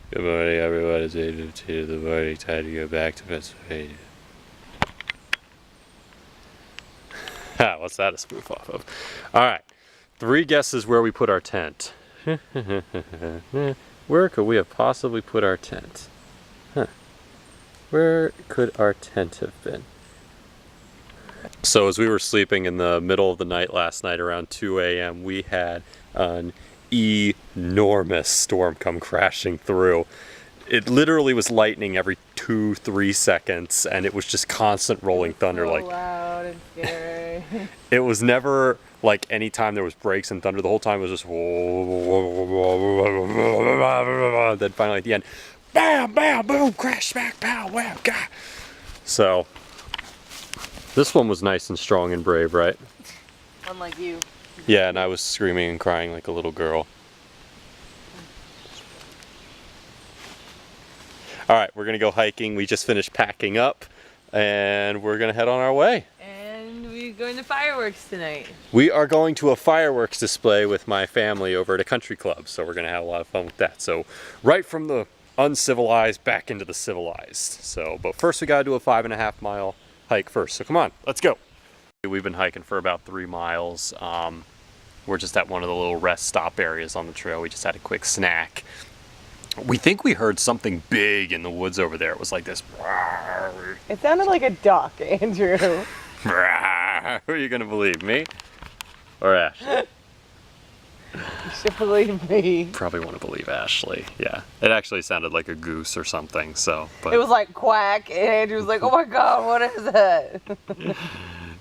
Good morning, everyone. It's 8:15 in the morning. Time to go back to Pennsylvania. What's that a spoof off of? Alright. 3 guesses where we put our tent. Where could we have possibly put our tent? Where could our tent have been? So as we were sleeping in the middle of the night last night around 2 a.m. we had an enormous storm come crashing through. It literally was lightning every 2-3 seconds, and it was just constant rolling thunder. So like loud and scary. It was never like any time there was breaks and thunder. The whole time it was just then finally at the end, bam, bam, boom, crash, smack, pow, wham, gah. So this one was nice and strong and brave, right? Unlike you. Yeah, and I was screaming and crying like a little girl. Alright, we're gonna go hiking. We just finished packing up and we're gonna head on our way. And we're going to fireworks tonight. We are going to a fireworks display with my family over at a country club, so we're gonna have a lot of fun with that. So right from the uncivilized back into the civilized. So, but first we gotta do a 5.5 mile hike first. So come on, let's go. We've been hiking for about 3 miles. We're just at one of the little rest stop areas on the trail. We just had a quick snack. We think we heard something big in the woods over there. It was like this. It sounded like a duck, Andrew. Who are you gonna believe, me or Ashley? You should believe me. Probably want to believe Ashley. Yeah, it actually sounded like a goose or something. So, but it was like quack, and Andrew was like, "Oh my God, what is that?"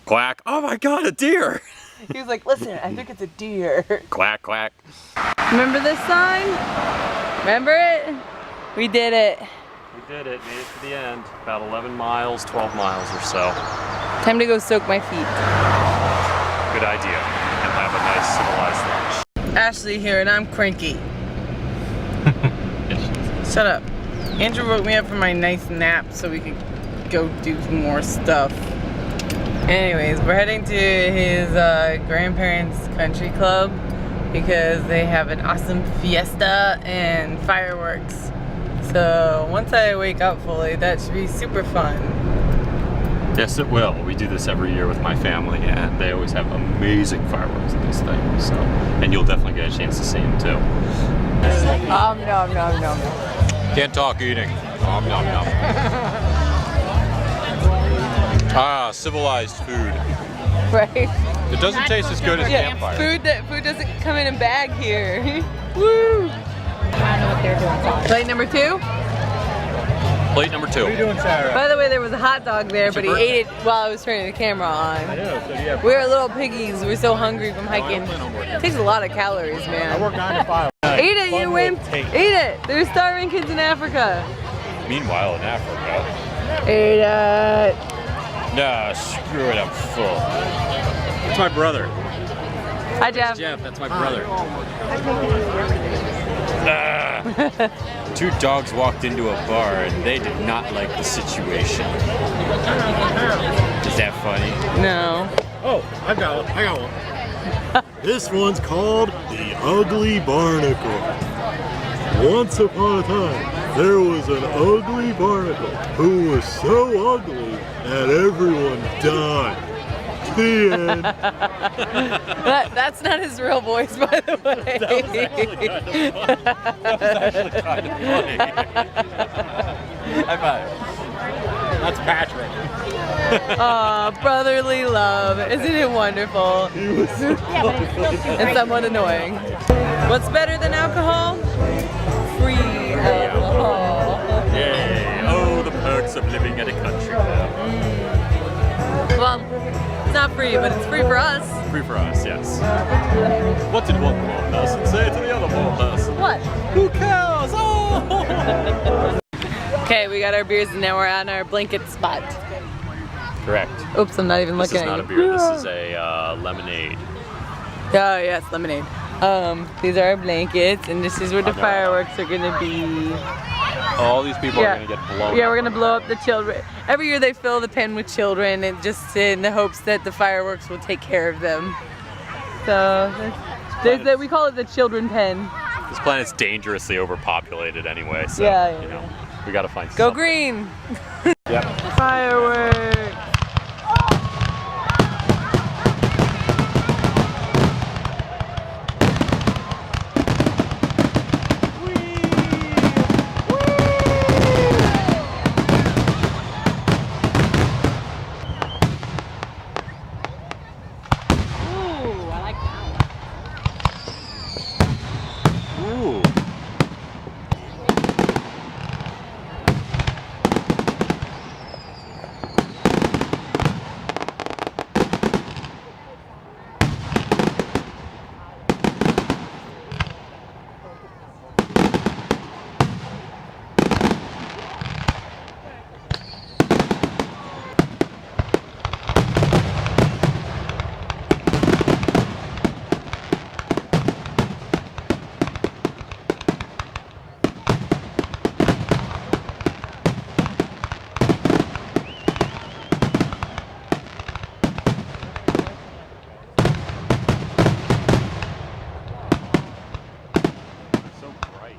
Quack! Oh my God, a deer! He was like, "Listen, I think it's a deer." Quack, quack. Remember this sign? Remember it? We did it. We did it. Made it to the end. About 11 miles, 12 miles or so. Time to go soak my feet. Good idea. And have a nice civilized lunch. Ashley here, and I'm cranky. Shut up. Andrew woke me up from my nice nap so we could go do more stuff. Anyways, we're heading to his grandparents' country club because they have an awesome fiesta and fireworks. So once I wake up fully, that should be super fun. Yes, it will. We do this every year with my family, and they always have amazing fireworks at these things. So, and you'll definitely get a chance to see them too. No. Can't talk eating. Nom. Ah, civilized food. Right? It doesn't taste as good as campfire. Food doesn't come in a bag here. Woo! I don't know what they're doing. Plate number 2? Plate number 2. What are you doing, Sarah? By the way, there was a hot dog there, but he ate it while I was turning the camera on. I know, so yeah. We were little piggies. We're so hungry from hiking. It takes a lot of calories, I man. work 9 to 5. Eat it, you wimp! Eat it! There's starving kids in Africa. Meanwhile, in Africa. Eat it! Nah, screw it, I'm full. That's my brother. Hi, Jeff. Jeff, that's my brother. Ah. 2 dogs walked into a bar and they did not like the situation. Is that funny? No. Oh, I got one. This one's called the Ugly Barnacle. Once upon a time, there was an ugly barnacle who was so ugly that everyone died. The end. That's not his real voice, by the way. That was actually kind of funny. High five. That's Patrick. Aw, brotherly love. Isn't it wonderful? He was so And somewhat annoying. What's better than alcohol? Free alcohol. Yay. Oh, the perks of living at a country club. Well, it's not free, but it's free for us. Free for us, yes. What did one poor person say to the other poor person? What? Who cares? Oh! Okay, we got our beers and now we're on our blanket spot. Correct. Oops, I'm not even This looking is at not a you. beer, this is a lemonade. Oh, yes, lemonade. These are our blankets, and this is where the fireworks are gonna be. All these people are gonna get blown Yeah, up. we're gonna blow up the children. Every year they fill the pen with children, and just in the hopes that the fireworks will take care of them. So, we call it the children pen. This planet's dangerously overpopulated anyway, so Yeah, you know, we gotta find Go something. green! Yep. Fireworks! Ooh, I like that one. Ooh. So bright.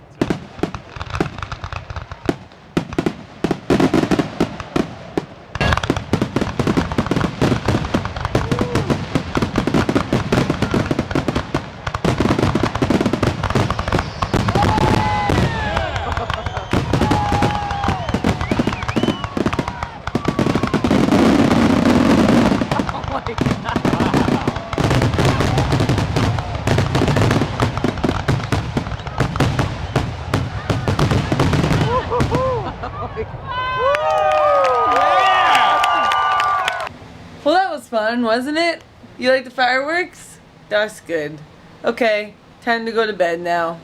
Well, that was fun, wasn't it? You like the fireworks? That's good. Okay, time to go to bed now.